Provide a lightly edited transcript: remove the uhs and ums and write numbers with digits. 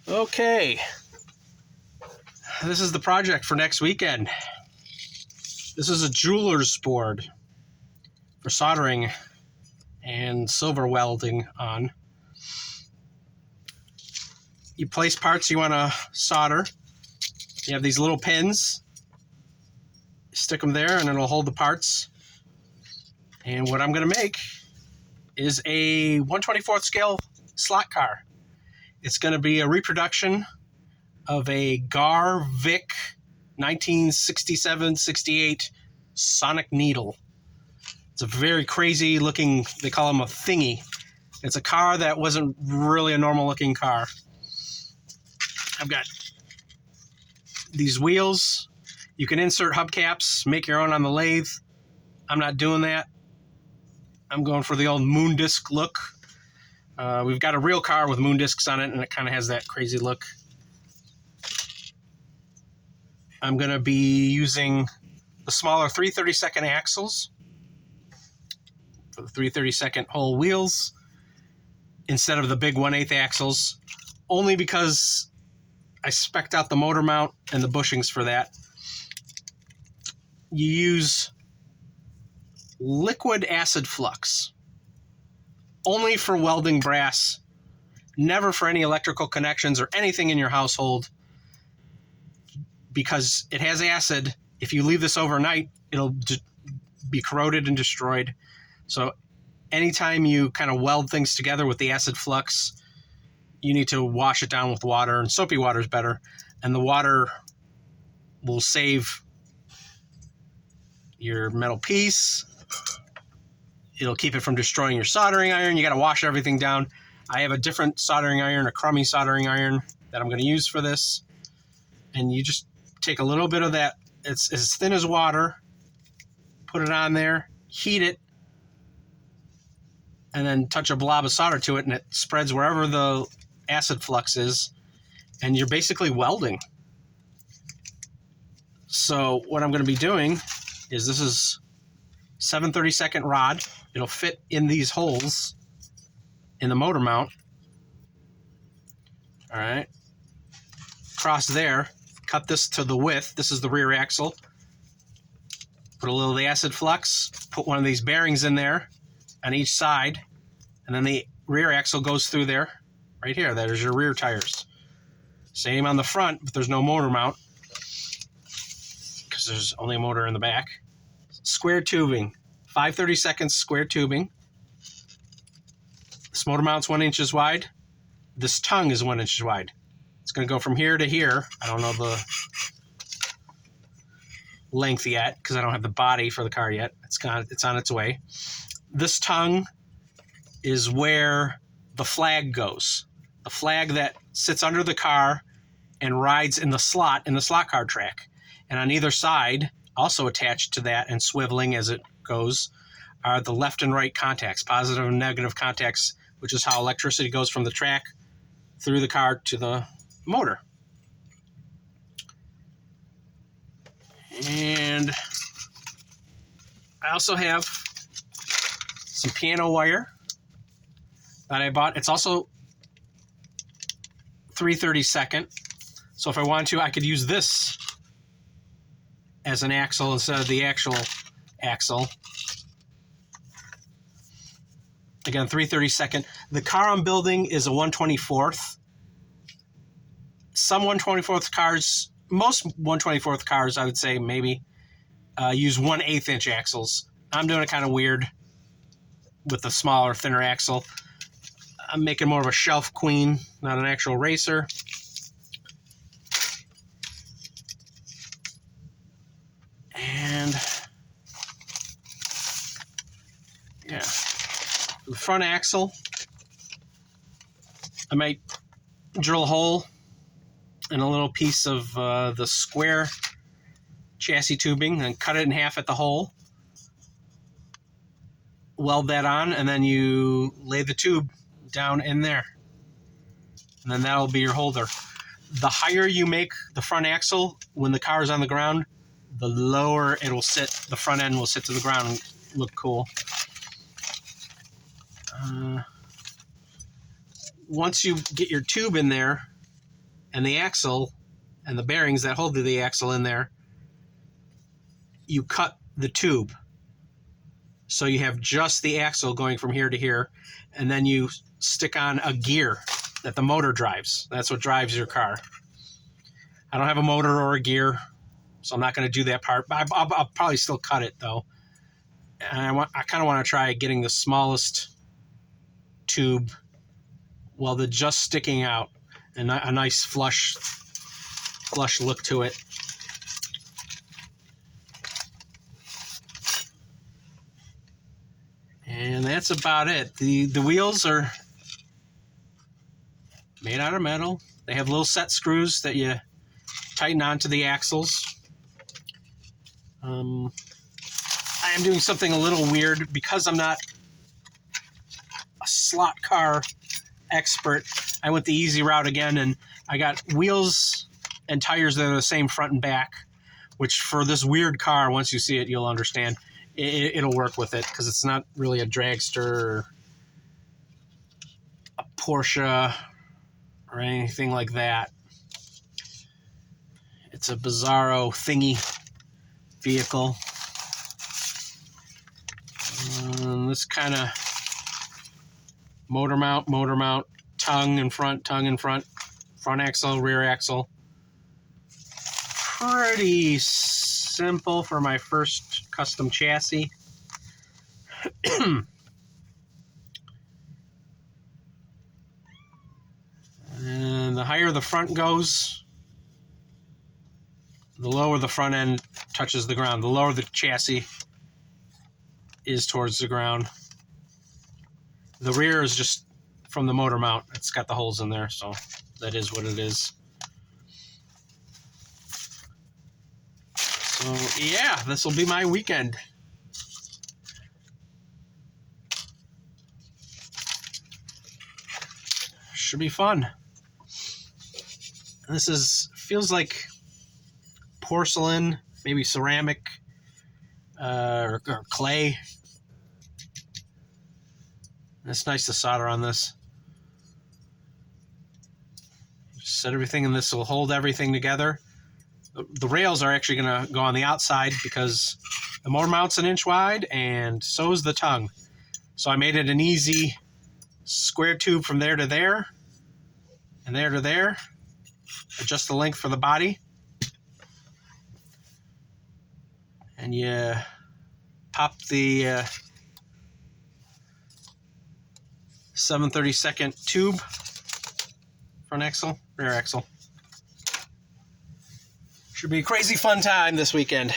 Okay, this is the project for next weekend. This is a jeweler's board for soldering and silver welding on. You place parts you want to solder. You have these little pins. Stick them there and it'll hold the parts. And what I'm going to make is a 1/24 scale slot car. It's going to be a reproduction of a Gar Vic 1967-68 Sonic Needle. It's a very crazy looking, they call them a thingy. It's a car that wasn't really a normal looking car. I've got these wheels. You can insert hubcaps, make your own on the lathe. I'm not doing that. I'm going for the old moon disc look. We've got a real car with moon discs on it, and it kind of has that crazy look. I'm going to be using the smaller 3/32 axles for the 3/32 whole wheels instead of the big 1/8 axles, only because I spec'd out the motor mount and the bushings for that. You use liquid acid flux only for welding brass, never for any electrical connections or anything in your household, because it has acid. If you leave this overnight, it'll be corroded and destroyed. So anytime you kind of weld things together with the acid flux, you need to wash it down with water, and soapy water is better, and the water will save your metal piece. It'll keep it from destroying your soldering iron. You got to wash everything down. I have a different soldering iron, a crummy soldering iron that I'm going to use for this. And you just take a little bit of that. It's as thin as water. Put it on there, heat it, and then touch a blob of solder to it, and it spreads wherever the acid flux is, and you're basically welding. So what I'm going to be doing is, this is 7/32 rod. It'll fit in these holes in the motor mount. All right. Across there, cut this to the width. This is the rear axle. Put a little of the acid flux, put one of these bearings in there on each side, and then the rear axle goes through there, right here. There's your rear tires. Same on the front, but there's no motor mount because there's only a motor in the back. Square tubing, 5/32 square tubing. This motor mount's 1 inch wide. This tongue is 1 inch wide. It's going to go from here to here. I don't know the length yet because I don't have the body for the car yet. It's on its way. This tongue is where the flag goes. The flag that sits under the car and rides in the slot car track. And on either side, also attached to that and swiveling as it goes, are the left and right contacts, positive and negative contacts, which is how electricity goes from the track through the car to the motor. And I also have some piano wire that I bought. It's also 3/32. So if I wanted to, I could use this as an axle instead of the actual axle. Again, 3/32. The car I'm building is a 1/24. Some 1/24 cars, most 1/24 cars, I would say maybe, use 1/8 inch axles. I'm doing it kind of weird with the smaller, thinner axle. I'm making more of a shelf queen, not an actual racer. And yeah, the front axle, I might drill a hole in a little piece of the square chassis tubing and cut it in half at the hole. Weld that on, and then you lay the tube down in there. And then that'll be your holder. The higher you make the front axle when the car is on the ground, the lower it will sit. The front end will sit to the ground and look cool. Once you get your tube in there, and the axle and the bearings that hold the axle in there, you cut the tube. So you have just the axle going from here to here, and then you stick on a gear that the motor drives. That's what drives your car. I don't have a motor or a gear, so I'm not going to do that part. But I'll probably still cut it, though. And I kind of want to try getting the smallest tube, well, the just sticking out, and a nice flush look to it. And that's about it. The wheels are made out of metal. They have little set screws that you tighten onto the axles. I am doing something a little weird because I'm not a slot car expert. I went the easy route again, and I got wheels and tires that are the same front and back, which for this weird car, once you see it, you'll understand. It'll work with it because it's not really a dragster or a Porsche or anything like that. It's a bizarro thingy vehicle. This kind of motor mount, tongue in front, front axle, rear axle. Pretty simple for my first custom chassis. And the higher the front goes, the lower the front end touches the ground. The lower the chassis is towards the ground. The rear is just from the motor mount. It's got the holes in there, so that is what it is. So yeah, this will be my weekend. Should be fun. This feels like porcelain, maybe ceramic, or clay. It's nice to solder on this. Just set everything, and this will hold everything together. The rails are actually going to go on the outside because the motor mount's an inch wide, and so is the tongue. So I made it an easy square tube from there to there, and there to there. Adjust the length for the body. And you pop the 7/32 tube, front axle, rear axle. Should be a crazy fun time this weekend.